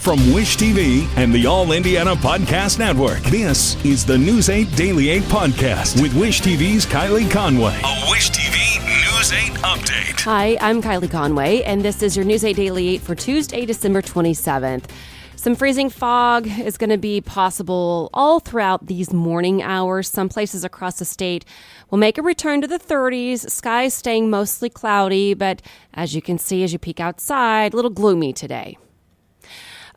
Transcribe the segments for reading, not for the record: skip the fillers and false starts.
From Wish TV and the All Indiana Podcast Network, this is the News 8 Daily 8 Podcast with Wish TV's Kylie Conway. A Wish TV News 8 update. Hi, I'm Kylie Conway, and this is your News 8 Daily 8 for Tuesday, December 27th. Some freezing fog is going to be possible all throughout these morning hours. Some places across the state will make a return to the 30s. Skies staying mostly cloudy, but as you can see as you peek outside, a little gloomy today.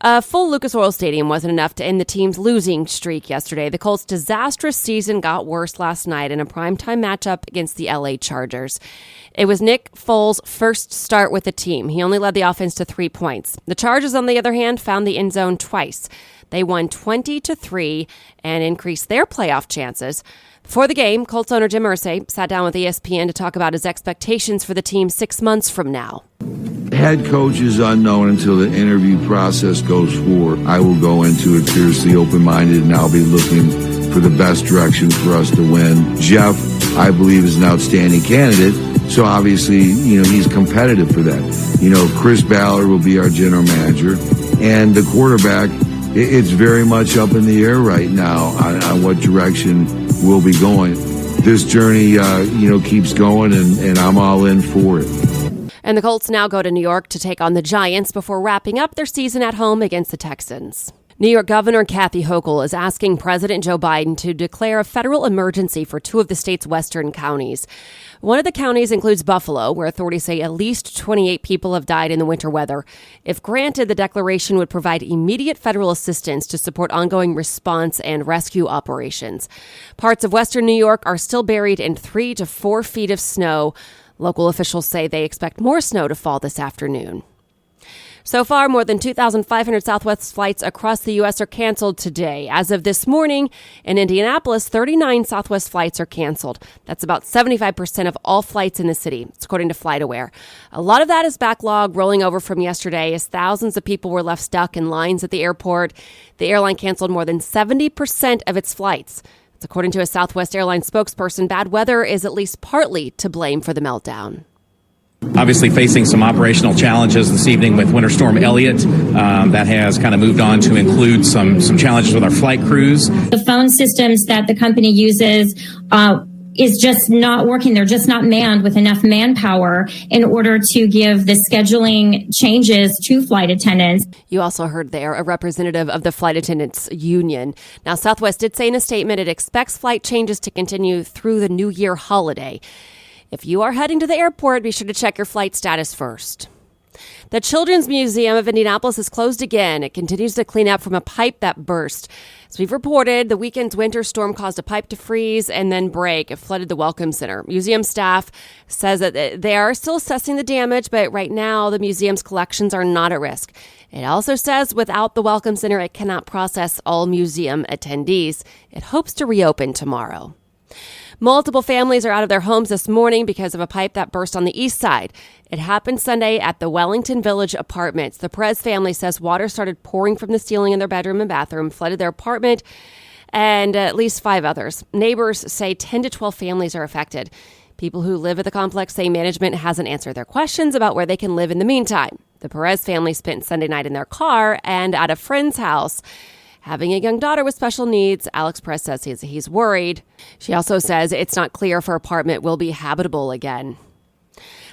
A full Lucas Oil Stadium wasn't enough to end the team's losing streak yesterday. The Colts' disastrous season got worse last night in a primetime matchup against the LA Chargers. It was Nick Foles' first start with the team. He only led the offense to 3 points. The Chargers, on the other hand, found the end zone twice. They won 20-3 and increased their playoff chances. Before the game, Colts owner Jim Irsay sat down with ESPN to talk about his expectations for the team 6 months from now. Head coach is unknown until the interview process goes forward. I will go into it fiercely open-minded, and I'll be looking for the best direction for us to win. Jeff, I believe, is an outstanding candidate, so obviously, he's competitive for that. Chris Ballard will be our general manager, and the quarterback, it's very much up in the air right now on what direction we'll be going. This journey, keeps going, and I'm all in for it. And the Colts now go to New York to take on the Giants before wrapping up their season at home against the Texans. New York Governor Kathy Hochul is asking President Joe Biden to declare a federal emergency for 2 of the state's western counties. One of the counties includes Buffalo, where authorities say at least 28 people have died in the winter weather. If granted, the declaration would provide immediate federal assistance to support ongoing response and rescue operations. Parts of western New York are still buried in 3 to 4 feet of snow. Local officials say they expect more snow to fall this afternoon. So far, more than 2,500 Southwest flights across the U.S. are canceled today. As of this morning, in Indianapolis, 39 Southwest flights are canceled. That's about 75% of all flights in the city. It's according to FlightAware. A lot of that is backlog rolling over from yesterday as thousands of people were left stuck in lines at the airport. The airline canceled more than 70% of its flights. It's according to a Southwest Airlines spokesperson. Bad weather is at least partly to blame for the meltdown. Obviously facing some operational challenges this evening with Winter Storm Elliott. That has kind of moved on to include some challenges with our flight crews. The phone systems that the company uses is just not working. They're just not manned with enough manpower in order to give the scheduling changes to flight attendants. You also heard there a representative of the flight attendants union. Now, Southwest did say in a statement it expects flight changes to continue through the New Year holiday. If you are heading to the airport, be sure to check your flight status first. The Children's Museum of Indianapolis is closed again. It continues to clean up from a pipe that burst. As we've reported, the weekend's winter storm caused a pipe to freeze and then break. It flooded the Welcome Center. Museum staff says that they are still assessing the damage, but right now the museum's collections are not at risk. It also says without the Welcome Center, it cannot process all museum attendees. It hopes to reopen tomorrow. Multiple families are out of their homes this morning because of a pipe that burst on the east side. It happened Sunday at the Wellington Village Apartments. The Perez family says water started pouring from the ceiling in their bedroom and bathroom, flooded their apartment, and at least 5 others. Neighbors say 10 to 12 families are affected. People who live at the complex say management hasn't answered their questions about where they can live in the meantime. The Perez family spent Sunday night in their car and at a friend's house. Having a young daughter with special needs, Alex Perez says he's worried. She also says it's not clear if her apartment will be habitable again.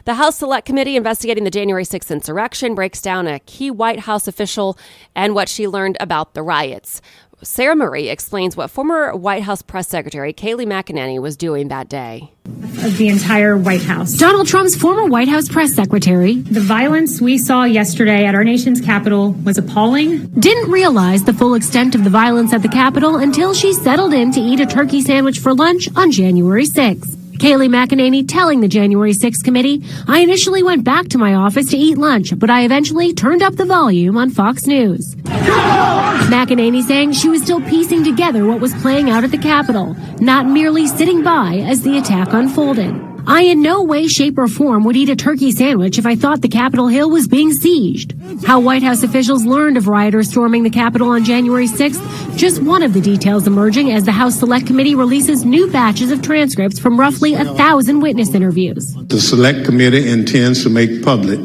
The House Select Committee investigating the January 6th insurrection breaks down a key White House official and what she learned about the riots. Sarah Murray explains what former White House press secretary Kayleigh McEnany was doing that day. Of the entire White House. Donald Trump's former White House press secretary. The violence we saw yesterday at our nation's Capitol was appalling. Didn't realize the full extent of the violence at the Capitol until she settled in to eat a turkey sandwich for lunch on January 6th. Kayleigh McEnany telling the January 6th committee, I initially went back to my office to eat lunch, but I eventually turned up the volume on Fox News. McEnany saying she was still piecing together what was playing out at the Capitol, not merely sitting by as the attack unfolded. I in no way, shape, or form would eat a turkey sandwich if I thought the Capitol Hill was being sieged. How White House officials learned of rioters storming the Capitol on January 6th, just one of the details emerging as the House Select Committee releases new batches of transcripts from roughly 1,000 witness interviews. The Select Committee intends to make public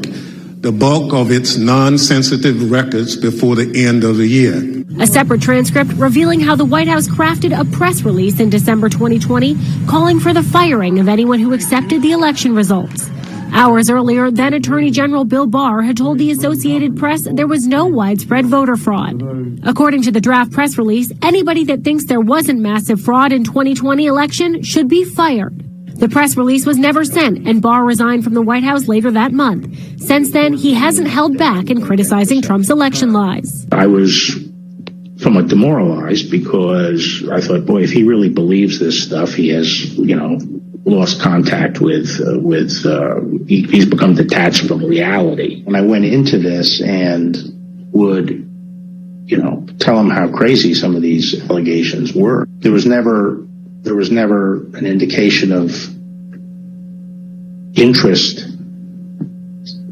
the bulk of its non-sensitive records before the end of the year. A separate transcript revealing how the White House crafted a press release in December 2020 calling for the firing of anyone who accepted the election results. Hours earlier, then Attorney General Bill Barr had told the Associated Press there was no widespread voter fraud. According to the draft press release, anybody that thinks there wasn't massive fraud in 2020 election should be fired. The press release was never sent, and Barr resigned from the White House later that month. Since then, he hasn't held back in criticizing Trump's election lies. I was somewhat demoralized because I thought, boy, if he really believes this stuff, he has, lost contact with he's become detached from reality. When I went into this and would, tell him how crazy some of these allegations were, there was never an indication of interest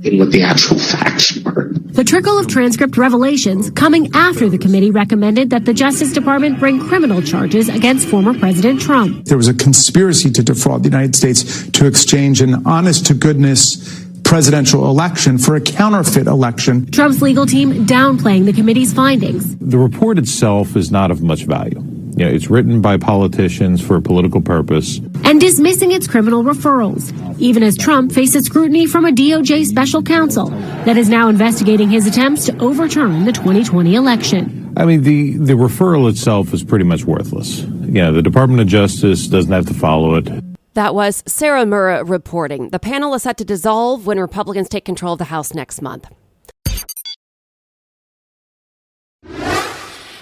in what the actual facts were. The trickle of transcript revelations coming after the committee recommended that the Justice Department bring criminal charges against former President Trump. There was a conspiracy to defraud the United States to exchange an honest-to-goodness presidential election for a counterfeit election. Trump's legal team downplaying the committee's findings. The report itself is not of much value. It's written by politicians for a political purpose. And dismissing its criminal referrals, even as Trump faces scrutiny from a DOJ special counsel that is now investigating his attempts to overturn the 2020 election. I mean, the referral itself is pretty much worthless. The Department of Justice doesn't have to follow it. That was Sarah Murrah reporting. The panel is set to dissolve when Republicans take control of the House next month.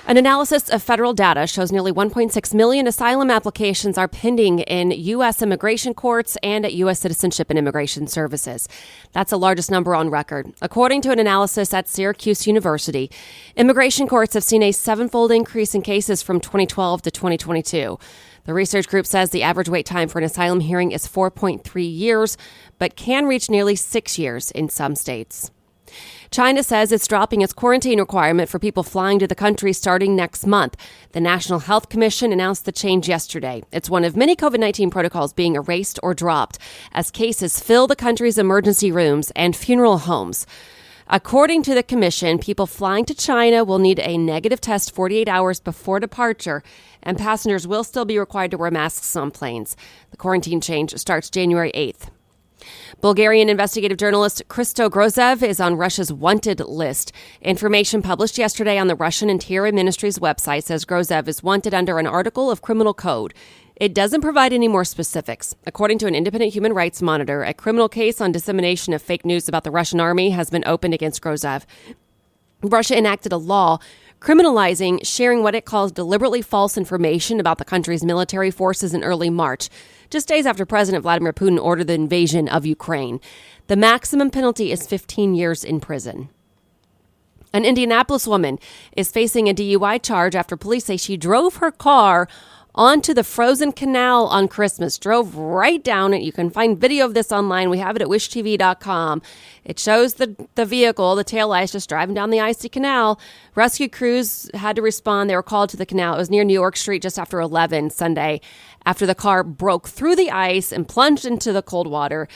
An analysis of federal data shows nearly 1.6 million asylum applications are pending in U.S. immigration courts and at U.S. Citizenship and Immigration Services. That's the largest number on record. According to an analysis at Syracuse University, immigration courts have seen a sevenfold increase in cases from 2012 to 2022. The research group says the average wait time for an asylum hearing is 4.3 years, but can reach nearly 6 years in some states. China says it's dropping its quarantine requirement for people flying to the country starting next month. The National Health Commission announced the change yesterday. It's one of many COVID-19 protocols being erased or dropped as cases fill the country's emergency rooms and funeral homes. According to the commission, people flying to China will need a negative test 48 hours before departure, and passengers will still be required to wear masks on planes. The quarantine change starts January 8th. Bulgarian investigative journalist Christo Grozev is on Russia's wanted list. Information published yesterday on the Russian Interior Ministry's website says Grozev is wanted under an article of criminal code. It doesn't provide any more specifics. According to an independent human rights monitor, a criminal case on dissemination of fake news about the Russian army has been opened against Grozev. Russia enacted a law criminalizing sharing what it calls deliberately false information about the country's military forces in early March, just days after President Vladimir Putin ordered the invasion of Ukraine. The maximum penalty is 15 years in prison. An Indianapolis woman is facing a DUI charge after police say she drove her car onto the frozen canal on Christmas, drove right down it. You can find video of this online. We have it at wishtv.com. It shows the vehicle, the taillights, just driving down the icy canal. Rescue crews had to respond. They were called to the canal. It was near New York Street just after 11 Sunday after the car broke through the ice and plunged into the cold water.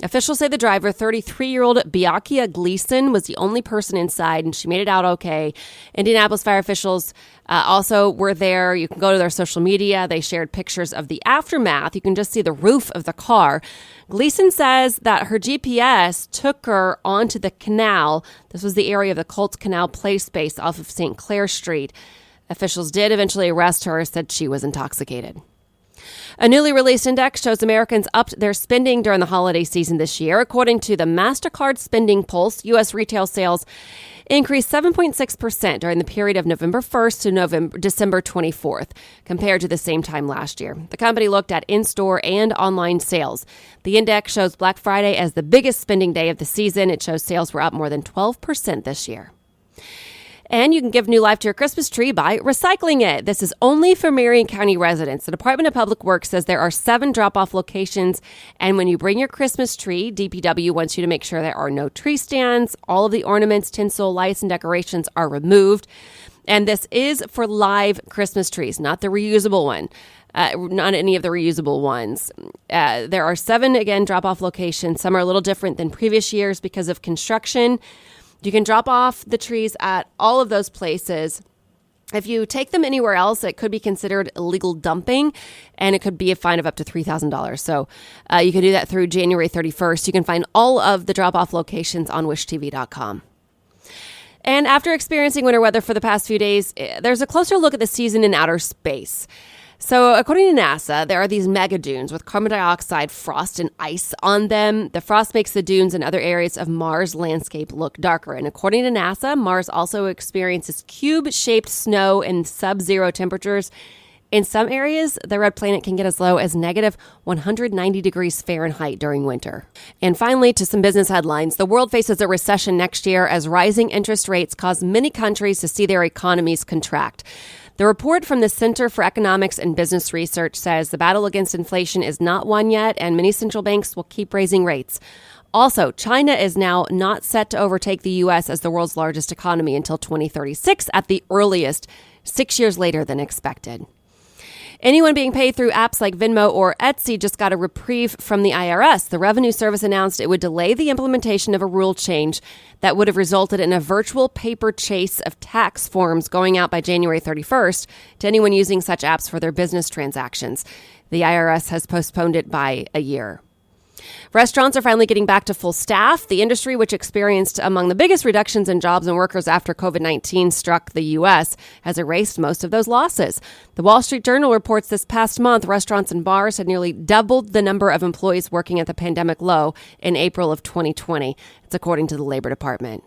Officials say the driver, 33-year-old Biakia Gleason, was the only person inside, and she made it out okay. Indianapolis fire officials also were there. You can go to their social media. They shared pictures of the aftermath. You can just see the roof of the car. Gleason says that her GPS took her onto the canal. This was the area of the Colts canal play space off of St. Clair Street. Officials did eventually arrest her, said she was intoxicated. A newly released index shows Americans upped their spending during the holiday season this year. According to the MasterCard Spending Pulse, U.S. retail sales increased 7.6% during the period of November 1st to December 24th, compared to the same time last year. The company looked at in-store and online sales. The index shows Black Friday as the biggest spending day of the season. It shows sales were up more than 12% this year. And you can give new life to your Christmas tree by recycling it. This is only for Marion County residents. The Department of Public Works says there are 7 drop-off locations. And when you bring your Christmas tree, DPW wants you to make sure there are no tree stands. All of the ornaments, tinsel, lights, and decorations are removed. And this is for live Christmas trees, not the reusable one. not any of the reusable ones. There are 7, again, drop-off locations. Some are a little different than previous years because of construction. You can drop off the trees at all of those places. If you take them anywhere else, it could be considered illegal dumping, and it could be a fine of up to $3,000. So you can do that through January 31st. You can find all of the drop-off locations on wishtv.com. And after experiencing winter weather for the past few days, there's a closer look at the season in outer space. So according to NASA, there are these mega dunes with carbon dioxide, frost, and ice on them. The frost makes the dunes and other areas of Mars' landscape look darker. And according to NASA, Mars also experiences cube-shaped snow and sub-zero temperatures. In some areas, the red planet can get as low as negative 190 degrees Fahrenheit during winter. And finally, to some business headlines. The world faces a recession next year as rising interest rates cause many countries to see their economies contract. The report from the Center for Economics and Business Research says the battle against inflation is not won yet, and many central banks will keep raising rates. Also, China is now not set to overtake the U.S. as the world's largest economy until 2036 at the earliest, 6 years later than expected. Anyone being paid through apps like Venmo or Etsy just got a reprieve from the IRS. The Revenue Service announced it would delay the implementation of a rule change that would have resulted in a virtual paper chase of tax forms going out by January 31st to anyone using such apps for their business transactions. The IRS has postponed it by a year. Restaurants are finally getting back to full staff. The industry, which experienced among the biggest reductions in jobs and workers after COVID-19 struck the U.S., has erased most of those losses. The Wall Street Journal reports this past month, restaurants and bars had nearly doubled the number of employees working at the pandemic low in April of 2020. It's according to the Labor Department.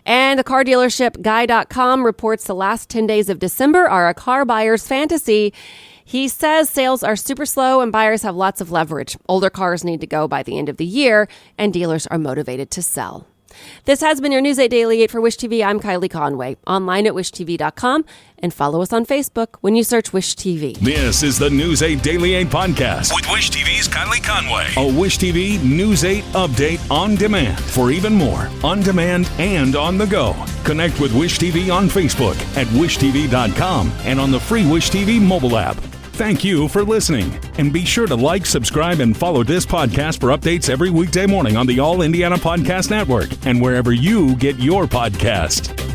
And the car dealership Guy.com reports the last 10 days of December are a car buyer's fantasy. He says sales are super slow and buyers have lots of leverage. Older cars need to go by the end of the year, and dealers are motivated to sell. This has been your News 8 Daily 8 for Wish TV. I'm Kylie Conway, online at wishtv.com, and follow us on Facebook when you search Wish TV. This is the News 8 Daily 8 podcast with Wish TV's Kylie Conway. A Wish TV News 8 update on demand. For even more, on demand and on the go. Connect with Wish TV on Facebook at wishtv.com and on the free Wish TV mobile app. Thank you for listening, and be sure to like, subscribe, and follow this podcast for updates every weekday morning on the All Indiana Podcast Network and wherever you get your podcast.